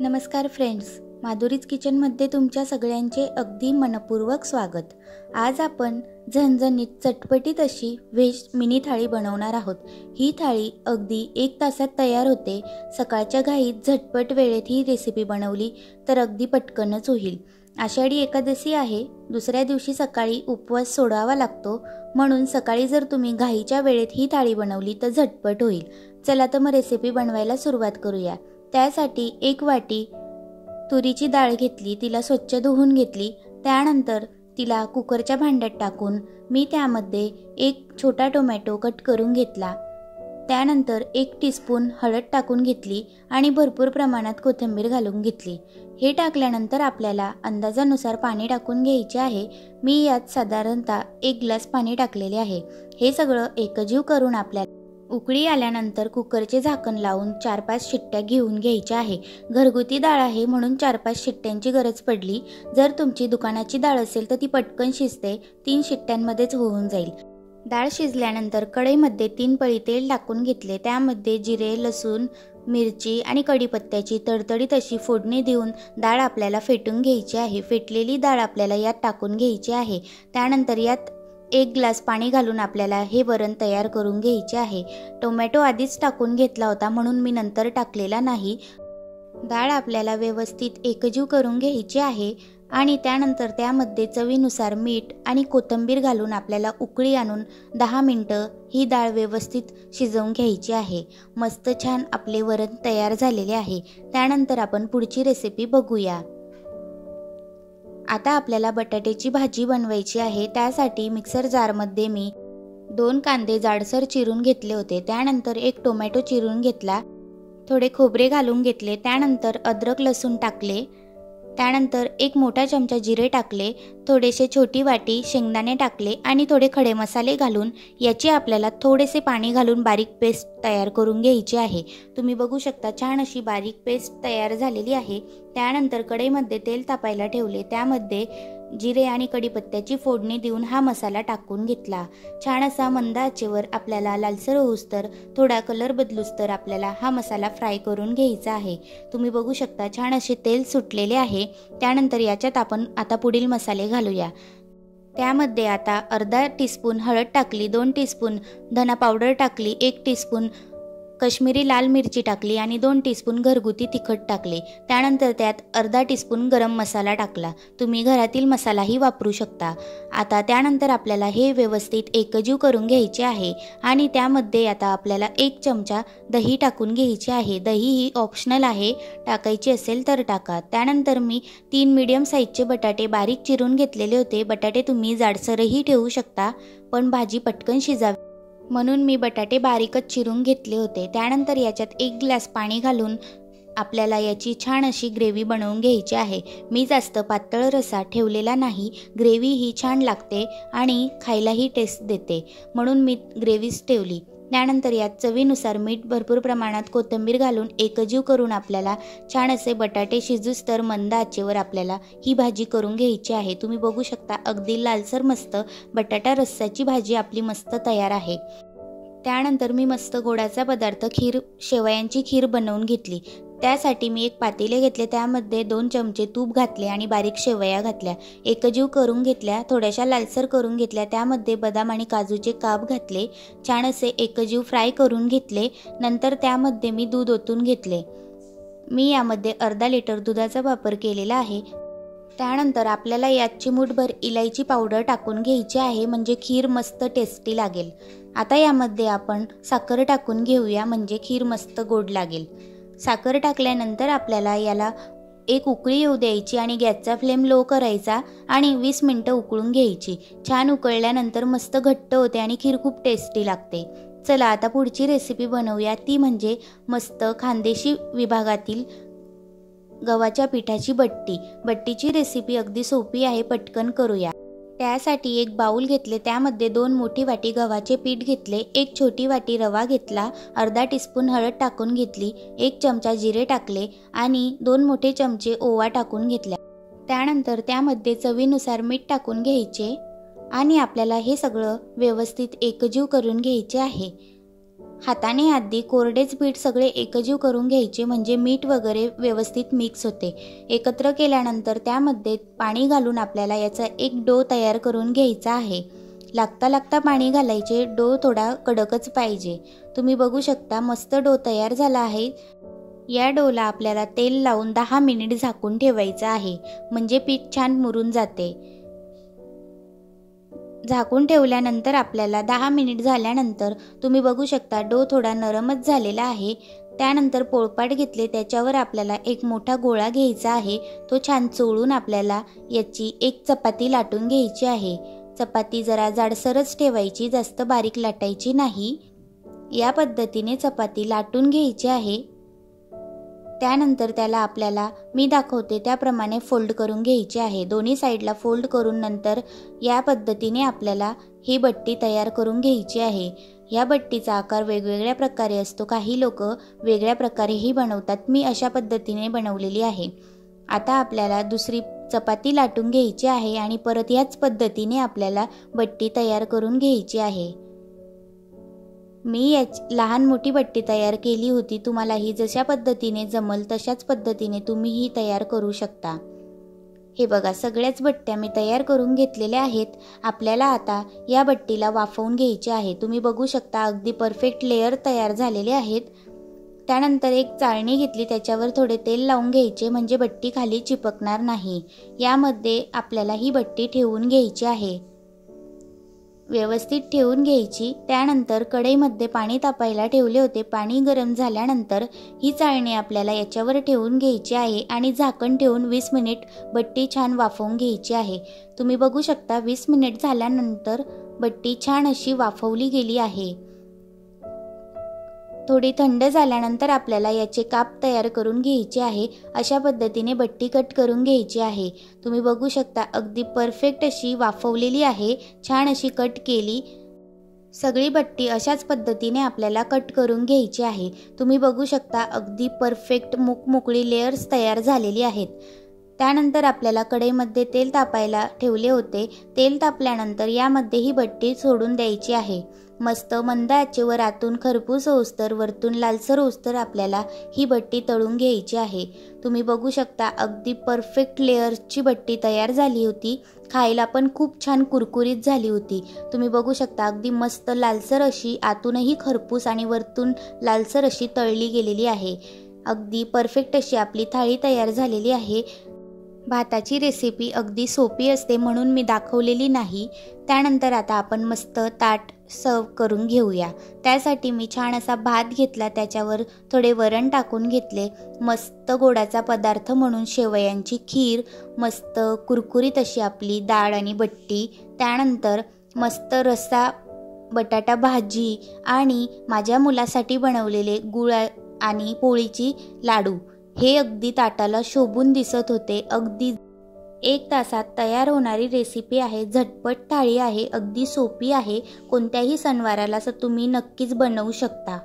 नमस्कार फ्रेंड्स, माधुरीज किचनमध्ये तुमच्या सगळ्यांचे अगदी मनपूर्वक स्वागत। आज आपण झणझणीत चटपटीत अशी व्हेज मिनी थाळी बनवणार आहोत। ही थाळी अगदी 1 तासात तयार होते। सकाळच्या घाईत झटपट वेळेत ही रेसिपी बनवली तर अगदी पटकनच होईल। आषाढी एकादशी आहे, दुसऱ्या दिवशी सकाळी उपवास सोडावा लागतो, म्हणून सकाळी जर तुम्ही घाईच्या वेळेत ही थाळी बनवली तर झटपट होईल। चला तर मग रेसिपी बनवायला सुरुवात करूया। त्यासाठी 1 वाटी तुरीची डाळ घेतली, तिला स्वच्छ धुवून घेतली। त्यानंतर तिला कुकरच्या भांड्यात टाकून मी त्यामध्ये 1 छोटा टोमॅटो कट करून घेतला। त्यानंतर 1 टीस्पून हळद टाकून घेतली आणि भरपूर प्रमाणात कोथिंबीर घालून घेतली। हे टाकल्यानंतर आपल्याला अंदाजानुसार पाणी टाकून घ्यायचे आहे। मी यात साधारणतः 1 ग्लास पाणी टाकलेले आहे। हे सगळं एकजीव करून आपल्याला उकळी आल्यानंतर कुकरचे झाकण लावून 4-5 शिट्ट्या घेऊन घ्यायच्या आहे। घरगुती डाळ आहे म्हणून 4-5 शिट्ट्यांची गरज पडली। जर तुमची दुकानाची डाळ असेल तर ती पटकन शिजते, 3 शिट्ट्यांमध्येच होऊन जाईल। डाळ शिजल्यानंतर कढईमध्ये 3 पळी तेल टाकून घेतले। त्यामध्ये जिरे, लसूण, मिरची आणि कढीपत्त्याची तडतडीत अशी फोडणी देऊन डाळ आपल्याला फेटून घ्यायची आहे। फेटलेली डाळ आपल्याला यात टाकून घ्यायची आहे। त्यानंतर यात 1 ग्लास पाणी घालून आपल्याला हे वरण तयार करून घ्यायचे आहे। टोमॅटो आधीच टाकून घेतला होता म्हणून मी नंतर टाकलेला नाही। डाळ आपल्याला व्यवस्थित एकजीव करून घ्यायची आहे आणि त्यानंतर त्यामध्ये चवीनुसार मीठ आणि कोथिंबीर घालून आपल्याला उकळी आणून 10 मिनिटं ही डाळ व्यवस्थित शिजवून घ्यायची आहे। मस्त छान आपले वरण तयार झालेले आहे। त्यानंतर आपण पुढची रेसिपी बघूया। आता आपल्याला बटाट्याची भाजी बनवायची आहे। त्यासाठी मिक्सर जारमध्ये मी 2 कांदे जाडसर चिरून घेतले होते। त्यानंतर 1 टोमॅटो चिरून घेतला, थोडे खोबरे घालून घेतले। त्यानंतर अद्रक लसूण टाकले। त्यानंतर 1 मोठा चमचा जिरे टाकले, थोडेसे छोटी वाटी शेंगदाणे टाकले आणि थोडे खडे मसाले घालून याची आपल्याला थोडेसे पाणी घालून बारीक पेस्ट तयार करून घ्यायची आहे। तुम्ही बघू शकता छान अशी बारीक पेस्ट तयार झालेली आहे। त्यानंतर कढईमध्ये तेल तापायला ठेवले, त्यामध्ये जिरे आणि कढीपत्त्याची फोडणी देऊन हा मसाला टाकून घेतला। छान असा मंद आचेवर आपल्याला लालसर होऊस्तर, थोडा कलर बदलूस्तर आपल्याला हा मसाला फ्राय करून घ्यायचा आहे। तुम्ही बघू शकता छान असे तेल सुटलेले आहे। त्यानंतर याच्यात आपण आता पुढील मसाले घालूया। त्यामध्ये आता अर्धा टीस्पून हळद टाकली, 2 टीस्पून धना पावडर टाकली, 1 टीस्पून कश्मीरी लाल मिरची टाकली आणि 2 टीस्पून घरगुती तिखट टाकले। त्यानंतर त्यात अर्धा टीस्पून गरम मसाला टाकला। तुम्ही घरातील मसालाही वापरू शकता। आता त्यानंतर आपल्याला हे व्यवस्थित एकजीव करून घ्यायचे आहे आणि त्यामध्ये आता आपल्याला 1 चमचा दही टाकून घ्यायचे आहे। दही ही ऑप्शनल आहे, टाकायची असेल तर टाका। त्यानंतर मी 3 मीडियम साईजचे बटाटे बारीक चिरून घेतलेले होते। बटाटे तुम्ही जाडसरही ठेवू शकता, पण भाजी पटकन शिजावी म्हणून मी बटाटे बारीकच चिरून घेतले होते। त्यानंतर याच्यात 1 ग्लास पाणी घालून आपल्याला याची छान अशी ग्रेव्ही बनवून घ्यायची आहे। मी जास्त पातळ रस्सा ठेवलेला नाही, ग्रेव्ही ही छान लागते आणि खायलाही टेस्ट देते म्हणून मी ग्रेव्हीच ठेवली। त्यानंतर यात चवीनुसार मीठ, भरपूर प्रमाणात कोथिंबीर घालून एकजीव करून आपल्याला छान असे बटाटे शिजूस्तर मंद आचेवर आपल्याला ही भाजी करून घ्यायची आहे। तुम्ही बघू शकता अगदी लालसर मस्त बटाटा रस्स्याची भाजी आपली मस्त तयार आहे। त्यानंतर मी मस्त गोडाचा पदार्थ शेवयांची खीर बनवून घेतली। त्यासाठी मी 1 पातेले घेतले, त्यामध्ये 2 चमचे तूप घातले आणि बारीक शेवया घातल्या, एकजीव करून घेतल्या, थोड्याशा लालसर करून घेतल्या। त्यामध्ये बदाम आणि काजूचे काप घातले, छान असे एकजीव फ्राय करून घेतले। नंतर त्यामध्ये मी दूध ओतून घेतले। मी यामध्ये अर्धा लिटर दुधाचा वापर केलेला आहे। त्यानंतर आपल्याला यात चिमूटभर इलायची पावडर टाकून घ्यायची आहे, म्हणजे खीर मस्त टेस्टी लागेल। आता यामध्ये आपण साखर टाकून घेऊया, म्हणजे खीर मस्त गोड लागेल। साखर टाकल्यानंतर आपल्याला याला 1 उकळी येऊ द्यायची आणि गॅसचा फ्लेम लो करायचा आणि 20 मिनिटं उकळून घ्यायची। छान उकळल्यानंतर मस्त घट्ट होते आणि खीर खूप टेस्टी लागते। चला आता पुढची रेसिपी बनवूया, ती म्हणजे मस्त खानदेशी विभागातील गव्हाच्या पिठाची बट्टी। बट्टीची रेसिपी अगदी सोपी आहे, पटकन करूया। त्यासाठी 1 बाउल घेतले, त्यामध्ये 2 मोठी वाटी गव्हाचे पीठ घेतले, 1 छोटी वाटी रवा घेतला, अर्धा टीस्पून हळद टाकून घेतली, 1 चमचा जिरे टाकले आणि 2 मोठे चमचे ओवा टाकून घेतला। त्यानंतर त्यामध्ये चवीनुसार मीठ टाकून घ्यायचे आणि आपल्याला हे सगळं व्यवस्थित एकजीव करून घ्यायचे आहे। हाताने आधी कोरडेच पीठ सगळे एकजीव करून घ्यायचे, म्हणजे मीठ वगैरे व्यवस्थित मिक्स होते. एकत्र केल्यानंतर त्यामध्ये पाणी घालून आपल्याला याचा एक डो तयार करून घ्यायचा आहे. लागता लागता पाणी घालायचे, डो थोडा कडकच पाहिजे. तुम्ही बघू शकता मस्त डो तयार झाला आहे. या डोला आपल्याला तेल लावून 10 मिनिट झाकून ठेवायचं आहे, म्हणजे पीठ छान मुरून जाते. झाकून ठेवल्यानंतर आपल्याला 10 मिनिट झाल्यानंतर तुम्ही बघू शकता डो थोडा नरमच झालेला आहे. त्यानंतर पोळपाट घेतले, त्याच्यावर आपल्याला एक मोठा गोळा घ्यायचा आहे. तो छान चोळून आपल्याला याची एक चपाती लाटून घ्यायची आहे. चपाती जरा जाडसरच ठेवायची, जास्त बारीक लाटायची नाही. या पद्धतीने चपाती लाटून घ्यायची आहे. त्यानंतर त्याला आपल्याला मी दाखवते त्याप्रमाणे फोल्ड करून घ्यायची आहे. दोन्ही साईडला फोल्ड करून नंतर या पद्धतीने आपल्याला ही बट्टी तयार करून घ्यायची आहे. या बट्टीचा आकार वेगवेगळ्या प्रकारे असतो, काही लोक वेगळ्या प्रकारेही बनवतात. मी अशा पद्धतीने बनवलेली आहे. आता आपल्याला दुसरी चपाती लाटून घ्यायची आहे आणि परत याच पद्धतीने आपल्याला बट्टी तयार करून घ्यायची आहे. मी लहान मोठी बट्टी तयार केली होती. तुम्हालाही जशा पद्धतीने जमल तशाच पद्धतीने तुम्हीही तयार करू शकता. हे बघा, सगळ्याच बट्ट्या मी तयार करून घेतलेल्या आहेत. आपल्याला आता या बट्टीला वाफवून घ्यायचे आहे. तुम्ही बघू शकता अगदी परफेक्ट लेयर तयार झालेले आहेत. त्यानंतर एक चाळणी घेतली, त्याच्यावर थोडे तेल लावून घ्यायचे, म्हणजे बट्टी खाली चिपकणार नाही. यामध्ये आपल्याला ही बट्टी ठेवून घ्यायची आहे, व्यवस्थित ठेवून घ्यायची. त्यानंतर कढईमध्ये पाणी तापायला ठेवले होते. पाणी गरम झाल्यानंतर ही चाळणी आपल्याला याच्यावर ठेवून घ्यायची आहे आणि झाकण ठेवून 20 मिनिट बट्टी छान वाफवून घ्यायची आहे. तुम्ही बघू शकता 20 मिनिट झाल्यानंतर बट्टी छान अशी वाफवली गेली आहे. थोडी थंड झाल्यानंतर आपल्याला याचे काप तयार करून घ्यायचे आहे. अशा पद्धतीने बट्टी कट करून घ्यायची आहे. तुम्ही बघू शकता अगदी परफेक्ट अशी वाफवलेली आहे, छान अशी कट केली. सगळी बट्टी अशाच पद्धतीने आपल्याला कट करून घ्यायची आहे. तुम्ही बघू शकता अगदी परफेक्ट मोकळी लेयर्स तयार झालेली आहेत. त्यानंतर आपल्याला कढईमध्ये तेल तापायला ठेवले होते. तेल तापल्यानंतर यामध्ये ही बट्टी सोडून द्यायची आहे. मस्त मंद आचेवर आतून खरपूस होऊस्तर वरतून लालसर होऊस्तर आपल्याला ही बट्टी तळून घ्यायची आहे. तुम्ही बघू शकता अगदी परफेक्ट लेयर्सची बट्टी तयार झाली होती. खायला पण खूप छान कुरकुरीत झाली होती. तुम्ही बघू शकता अगदी मस्त लालसर अशी, आतूनही खरपूस आणि वरतून लालसर अशी तळली गेलेली आहे. अगदी परफेक्ट अशी आपली थाळी तयार झालेली आहे. भाताची रेसिपी अगदी सोपी असते म्हणून मी दाखवलेली नाही. त्यानंतर आता आपण मस्त ताट सर्व करून घेऊया. त्यासाठी मी छान असा भात घेतला, त्याच्यावर थोडे वरण टाकून घेतले. मस्त गोडाचा पदार्थ म्हणून शेवयांची खीर, मस्त कुरकुरीत अशी आपली डाळ आणि बट्टी, त्यानंतर मस्त रस्सा, बटाटा भाजी आणि माझ्या मुलासाठी बनवलेले गुळ आणि पोळीची लाडू. हे अगदी ताटाला शोभून दिसत होते. अगदी 1 तासात तयार होणारी रेसिपी आहे. झटपट थाळी आहे, अगदी सोपी आहे. कोणत्याही सणवाराला तुम्ही नक्कीच बनवू शकता.